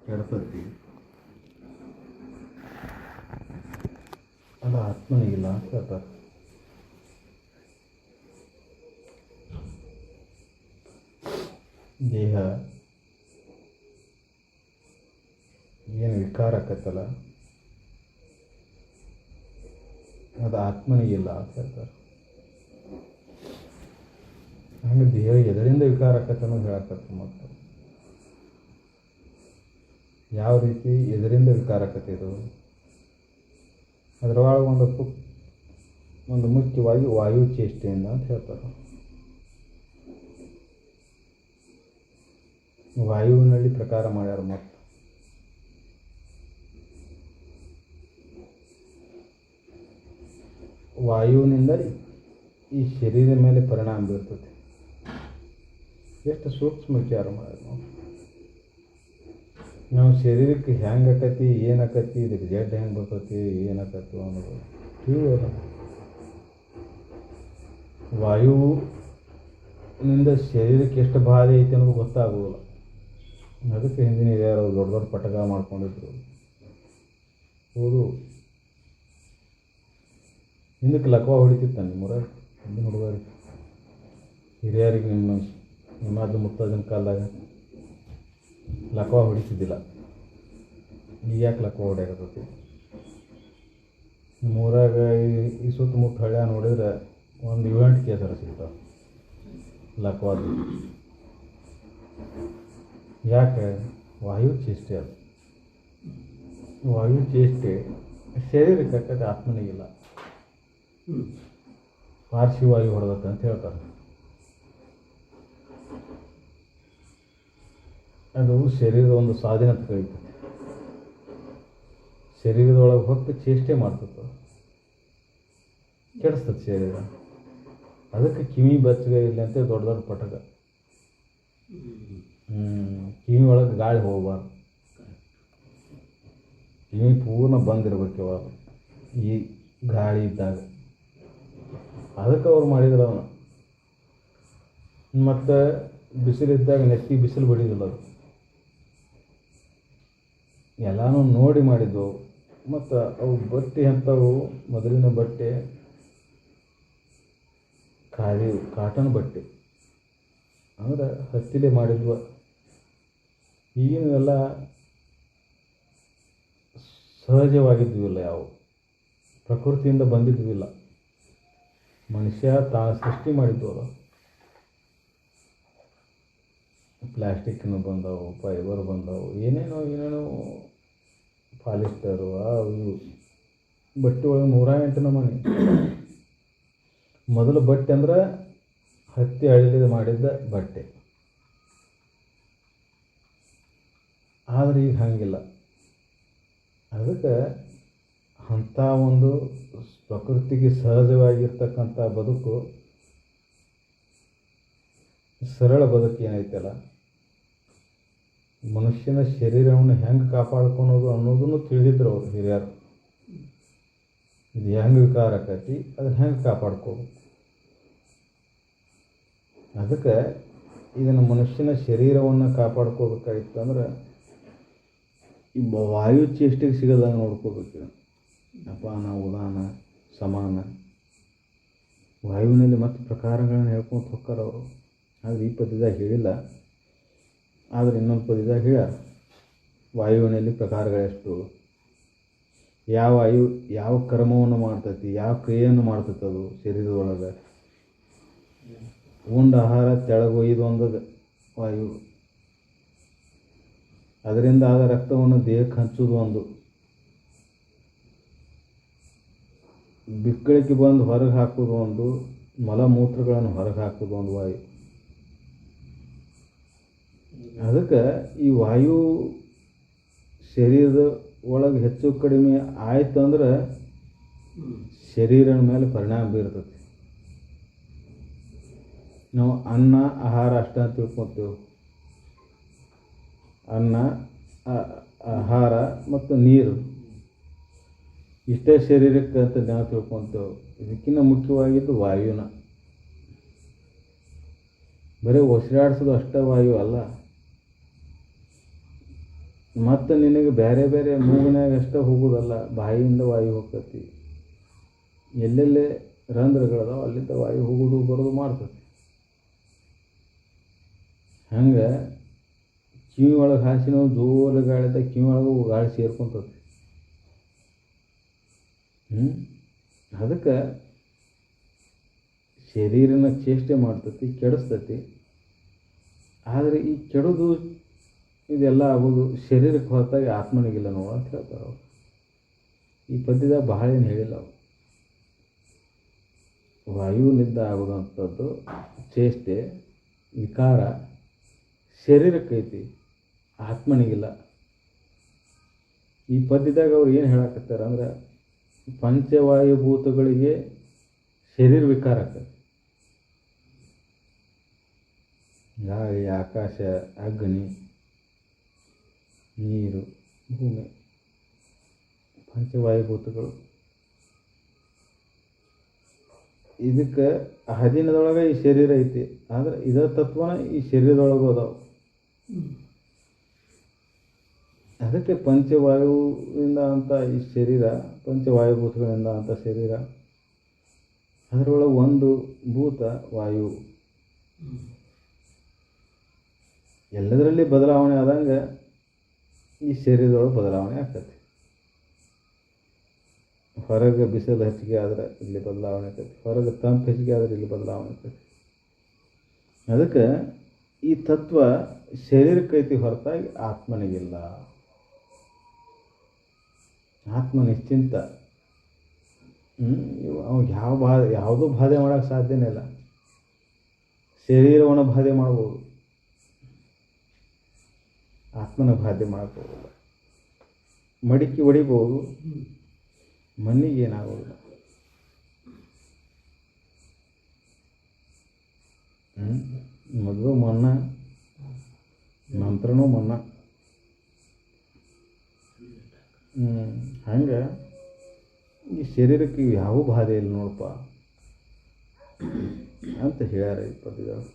ಕೆಡ್ತತಿ, ಅದು ಆತ್ಮನಿಗಿಲ್ಲ ಅಂತ ಹೇಳ್ತಾರೆ. ದೇಹ ಏನು ವಿಕಾರ ಆಕತ್ತಲ್ಲ, ಅದು ಆತ್ಮನಿಗಿಲ್ಲ ಅಂತ ಹೇಳ್ತಾರೆ. ಹಂಗೆ ದೇಹ ಎದರಿಂದ ವಿಕಾರ ಆಕತ್ತೆ ಅನ್ನೋದು ಹೇಳಕತ್ತ. ಮತ್ತು ಯಾವ ರೀತಿ ಎದರಿಂದ ವಿಕಾರ ಆಕತ್ತೆ ಇದು? ಅದರೊಳಗೆ ಒಂದು ಮುಖ್ಯವಾಗಿ ವಾಯು ಚೇಷ್ಟೆಯಿಂದ ಅಂತ ಹೇಳ್ತಾರೆ. ವಾಯುವಿನಲ್ಲಿ ಪ್ರಕಾರ ಮಾಡ್ಯಾರ. ಮತ್ತು ವಾಯುವಿನಿಂದ ಈ ಶರೀರದ ಮೇಲೆ ಪರಿಣಾಮ ಬೀರ್ತದೆ. ಎಷ್ಟು ಸೂಕ್ಷ್ಮ ವಿಚಾರ ಮಾಡ್ಯಾರ. ನಾವು ಶರೀರಕ್ಕೆ ಹೆಂಗೆ ಆಕತಿ, ಏನಾಕತಿ, ಇದಕ್ಕೆ ಜಡ್ ಹೆಂಗೆ ಬರ್ತೈತಿ, ಏನಾಕತ್ತು ಅನ್ನೋದು ತಿಳಿಯೋದ. ವಾಯುವಿನಿಂದ ಶರೀರಕ್ಕೆ ಎಷ್ಟು ಬಾಧೆ ಐತಿ ಅನ್ನೋದು ಗೊತ್ತಾಗೋದಿಲ್ಲ. ಅದಕ್ಕೆ ಹಿಂದಿನ ಹಿರಿಯರು ದೊಡ್ಡ ದೊಡ್ಡ ಪಟಕ ಮಾಡ್ಕೊಂಡಿದ್ರು. ಹೌದು, ಹಿಂದಕ್ಕೆ ಲಕ್ವ ಹೊಡಿತಿತ್ತ ನಿಮ್ಮೂರ ಹಿಂದಿನ ಹುಡುಗರಿಗೆ, ಹಿರಿಯರಿಗೆ. ನಿಮ್ಮದು ಮುತ್ತದನ ಕಾಲದಾಗ ಲಕ್ವ ಹೊಡಿತಿದ್ದಿಲ್ಲ. ಈಗ ಯಾಕೆ ಲಕ್ವ ಹೊಡ್ಯಾಕತ್ತೈತಿ? ನಿಮ್ಮೂರಾಗ ಈ ಸುತ್ತಮುತ್ತ ಹಳ್ಳ್ಯ ನೋಡಿದ್ರೆ ಒಂದು 7-8 ಕೇಸರ ಸಿಗ್ತಾವೆ ಲಕ್ವಾದು. ಯಾಕೆ? ವಾಯು ಚೇಷ್ಟೆ. ಅದು ವಾಯು ಚೇಷ್ಟೆ ಶರೀರಕ್ಕೆ ಆಕತ್ತೆ, ಆತ್ಮನಿಗಿಲ್ಲ. ಪಾರ್ಶ್ವವಾಯು ಹೊಡೆದತ್ತೆ ಅಂತ ಹೇಳ್ತಾರೆ. ಅದು ಶರೀರದ ಒಂದು ಸ್ವಾಧೀನತೆ ಕಳೀತದೆ. ಶರೀರದೊಳಗೆ ಹೊತ್ತು ಚೇಷ್ಟೆ ಮಾಡ್ತದೆ, ಕೆಡಿಸ್ತದೆ ಶರೀರ. ಅದಕ್ಕೆ ಕಿವಿ ಬೆಚ್ಚಗೆ ಇರಲಿ ಅಂತ ದೊಡ್ಡ ದೊಡ್ಡ ಪಟಕ. ಕಿವಿ ಒಳಗೆ ಗಾಳಿ ಹೋಗಬಾರ್ದು, ಕಿವಿ ಪೂರ್ಣ ಬಂದಿರ್ಬೇಕು ಯಾವಾಗ ಈ ಗಾಳಿ ಇದ್ದಾಗ. ಅದಕ್ಕೆ ಅವ್ರು ಮಾಡಿದ್ರು ಅವನು. ಮತ್ತು ಬಿಸಿಲಿದ್ದಾಗ ನೆತ್ತಿ ಬಿಸಿಲು ಬಡಿಯೋದಿಲ್ಲ. ಅದು ಎಲ್ಲನೂ ನೋಡಿ ಮಾಡಿದ್ದವು. ಮತ್ತು ಅವು ಬಟ್ಟೆ ಅಂಥವು, ಮೊದಲಿನ ಬಟ್ಟೆ ಕಾಟನ್ ಬಟ್ಟೆ ಅಂದರೆ ಹತ್ತಿಲೆ ಮಾಡಿದ್ವು. ಈಗಿನವೆಲ್ಲ ಸಹಜವಾಗಿದ್ವಿಲ್ಲ, ಯಾವ ಪ್ರಕೃತಿಯಿಂದ ಬಂದಿದ್ವಿಲ್ಲ. ಮನುಷ್ಯ ತಾನು ಸೃಷ್ಟಿ ಮಾಡಿದ್ವು. ಅದು ಪ್ಲ್ಯಾಸ್ಟಿಕ್ನು ಬಂದವು, ಫೈಬರ್ ಬಂದವು, ಏನೇನೋ ಪಾಲಿಸ್ಟರು, ಇವು ಬಟ್ಟೆ ಒಳಗೆ 108 ನಮೂನೆ. ಮೊದಲು ಬಟ್ಟೆ ಅಂದ್ರೆ ಹತ್ತಿ ಹಳ್ಳಿದ ಮಾಡಿದ್ದ ಬಟ್ಟೆ. ಆದರೆ ಈಗ ಹಾಗಿಲ್ಲ. ಅದಕ್ಕೆ ಅಂಥ ಒಂದು ಪ್ರಕೃತಿಗೆ ಸಹಜವಾಗಿರ್ತಕ್ಕಂಥ ಬದುಕು, ಸರಳ ಬದುಕು ಏನೈತಲ್ಲ, ಮನುಷ್ಯನ ಶರೀರವನ್ನು ಹೆಂಗೆ ಕಾಪಾಡ್ಕೊಳೋದು ಅನ್ನೋದನ್ನು ತಿಳಿದಿದ್ರು ಅವರು ಹಿರಿಯರು. ಇದು ಹೆಂಗೆ ವಿಕಾರ ಆಕೈತಿ, ಅದನ್ನು ಹೆಂಗೆ ಕಾಪಾಡ್ಕೋಬೇಕು. ಅದಕ್ಕೆ ಇದನ್ನು ಮನುಷ್ಯನ ಶರೀರವನ್ನು ಕಾಪಾಡ್ಕೋಬೇಕಾಗಿತ್ತು ಅಂದ್ರೆ ಈ ವಾಯು ಚೇಷ್ಟೆಗೆ ಸಿಗೋದಂಗೆ ನೋಡ್ಕೋಬೇಕು. ಅಪಾನ, ಉದಾನ, ಸಮಾನ. ವಾಯುವಿನಲ್ಲಿ ಮತ್ತು ಪ್ರಕಾರಗಳನ್ನು ಹೇಳ್ಕೊಂಡು ಹೋಗ್ತಾರೆ ಅವರು. ಆದರೆ ಈ ಪದ್ಯದಾಗ ಹೇಳಿಲ್ಲ. ಆದರೆ ಇನ್ನೊಂದು ಪದ್ಯದಾಗ ಹೇಳ್ಯಾರ ವಾಯುವಿನಲ್ಲಿ ಪ್ರಕಾರಗಳೆಷ್ಟು, ಯಾವ ವಾಯು ಯಾವ ಕರ್ಮವನ್ನು ಮಾಡ್ತೈತಿ, ಯಾವ ಕ್ರಿಯೆಯನ್ನು ಮಾಡ್ತೈತಿ. ಅದು ಶರೀರದೊಳಗೆ ಉಂಡ ಆಹಾರ ತೆಳಗೊಯ್ದು ಒಂದು ವಾಯು, ಅದರಿಂದ ಆದ ರಕ್ತವನ್ನು ದೇಹಕ್ಕೆ ಹಂಚೋದು ಒಂದು, ಬಿಕ್ಕಳಿಕೆ ಬಂದು ಹೊರಗೆ ಹಾಕೋದು ಒಂದು, ಮಲಮೂತ್ರಗಳನ್ನು ಹೊರಗೆ ಹಾಕೋದು ಒಂದು ವಾಯು. ಅದಕ್ಕೆ ಈ ವಾಯು ಶರೀರದ ಒಳಗೆ ಹೆಚ್ಚು ಕಡಿಮೆ ಆಯ್ತು ಅಂದ್ರೆ ಶರೀರದ ಮೇಲೆ ಪರಿಣಾಮ ಬೀರ್ತದೆ. ನಾವು ಅನ್ನ ಆಹಾರ ಅಷ್ಟ ಅಂತ ತಿಳ್ಕೊತೇವೆ. ಅನ್ನ, ಆಹಾರ ಮತ್ತು ನೀರು ಇಷ್ಟೇ ಶರೀರಕ್ಕೆ ಅಂತ ನಾವು ತಿಳ್ಕೊತೇವೆ. ಇದಕ್ಕಿಂತ ಮುಖ್ಯವಾಗಿದ್ದು ವಾಯುನ. ಬರೀ ಉಸಿರಾಡಿಸೋದು ಅಷ್ಟೇ ವಾಯು ಅಲ್ಲ. ಮತ್ತು ನಿನಗೆ ಬೇರೆ ಬೇರೆ ಮೂಗಿನಾಗ ಅಷ್ಟೇ ಹೋಗೋದಲ್ಲ, ಬಾಯಿಯಿಂದ ವಾಯು ಹೋಗ್ತತಿ. ಎಲ್ಲೆಲ್ಲೇ ರಂಧ್ರಗಳದಾವ ಅಲ್ಲಿಂದ ವಾಯು ಹೋಗೋದು ಬರೋದು ಮಾಡ್ತತಿ. ಹಂಗೆ ಕಿವಿ ಒಳಗೆ ಹಾಸಿ ನಾವು ಜೋರು ಗಾಳಿದ ಕಿವಿ ಒಳಗೆ ಗಾಳಿ ಸೇರ್ಕೊತತಿ. ಅದಕ್ಕೆ ಶರೀರನ ಚೇಷ್ಟೆ ಮಾಡ್ತತಿ, ಕೆಡಿಸ್ತತಿ. ಆದರೆ ಈ ಕೆಡೋದು ಇದೆಲ್ಲ ಆಗೋದು ಶರೀರಕ್ಕೆ ಹೊರತಾಗಿ ಆತ್ಮನಿಗಿಲ್ಲ ನೋಡು ಅಂತ ಹೇಳ್ತಾರೆ ಅವರು. ಈ ಪದ್ಯದಾಗ ಬಹಳ ಏನು ಹೇಳಿಲ್ಲ ಅವರು. ವಾಯುವಿನಿಂದ ಆಗೋದಂಥದ್ದು ಚೇಷ್ಟೆ, ವಿಕಾರ ಶರೀರಕ್ಕೈತಿ, ಆತ್ಮನಿಗಿಲ್ಲ. ಈ ಪದ್ಯದಾಗ ಅವ್ರು ಏನು ಹೇಳಕತ್ತಾರ ಅಂದ್ರೆ, ಪಂಚವಾಯುಭೂತಗಳಿಗೆ ಶರೀರ ವಿಕಾರ ಆಕತಿ. ಗಾಳಿ, ಆಕಾಶ, ಅಗ್ನಿ, ನೀರು, ಭೂಮಿ, ಪಂಚವಾಯುಭೂತಗಳು. ಇದಕ್ಕೆ ಅಧೀನದೊಳಗೆ ಈ ಶರೀರ ಐತಿ. ಆದರೆ ಇದೇ ತತ್ವನ ಈ ಶರೀರದೊಳಗೂ ಅದಾವ. ಅದಕ್ಕೆ ಪಂಚವಾಯುವಿಂದ ಅಂತ ಈ ಶರೀರ, ಪಂಚವಾಯುಭೂತಗಳಿಂದ ಅಂತ ಶರೀರ. ಅದರೊಳಗೆ ಒಂದು ಭೂತ ವಾಯು. ಎಲ್ಲದರಲ್ಲಿ ಬದಲಾವಣೆ ಆದಂಗೆ ಈ ಶರೀರದೊಳಗೆ ಬದಲಾವಣೆ ಆಗ್ತೈತಿ. ಹೊರಗೆ ಬಿಸಿಲು ಹೆಚ್ಚಿಗೆ ಆದರೆ ಇಲ್ಲಿ ಬದಲಾವಣೆ ಆಗ್ತೈತಿ, ಹೊರಗೆ ತಂಪು ಹೆಚ್ಚಿಗೆ ಆದರೆ ಇಲ್ಲಿ ಬದಲಾವಣೆ ಆಗ್ತೈತಿ. ಅದಕ್ಕೆ ಈ ತತ್ವ ಶರೀರಕ್ಕೈತಿ ಹೊರತಾಗಿ ಆತ್ಮನಿಗಿಲ್ಲ. ಆತ್ಮ ನಿಶ್ಚಿಂತ. ಅವಾಗ ಯಾವುದೂ ಬಾಧೆ ಮಾಡೋಕ್ಕೆ ಸಾಧ್ಯನೇ ಇಲ್ಲ. ಶರೀರವನ್ನು ಬಾಧೆ ಮಾಡ್ಬೋದು, ಆತ್ಮನ ಬಾಧೆ ಮಾಡೋಕ್ಕೋಗಲ್ಲ. ಮಡಿಕೆ ಹೊಡಿಬೋದು, ಮಣ್ಣಿಗೆ ಏನಾಗೋದಿಲ್ಲ. ಮೊದಲು ಮಣ್ಣ, ನಂತರನೂ ಮಣ್ಣ. ಹಂಗೆ ಈ ಶರೀರಕ್ಕೆ ಯಾವ ಬಾಧೆ ಇಲ್ಲ ನೋಡಪ್ಪ ಅಂತ ಹೇಳ್ಯಾರ ಈ ಪದ್ಯದೊಳಗೆ.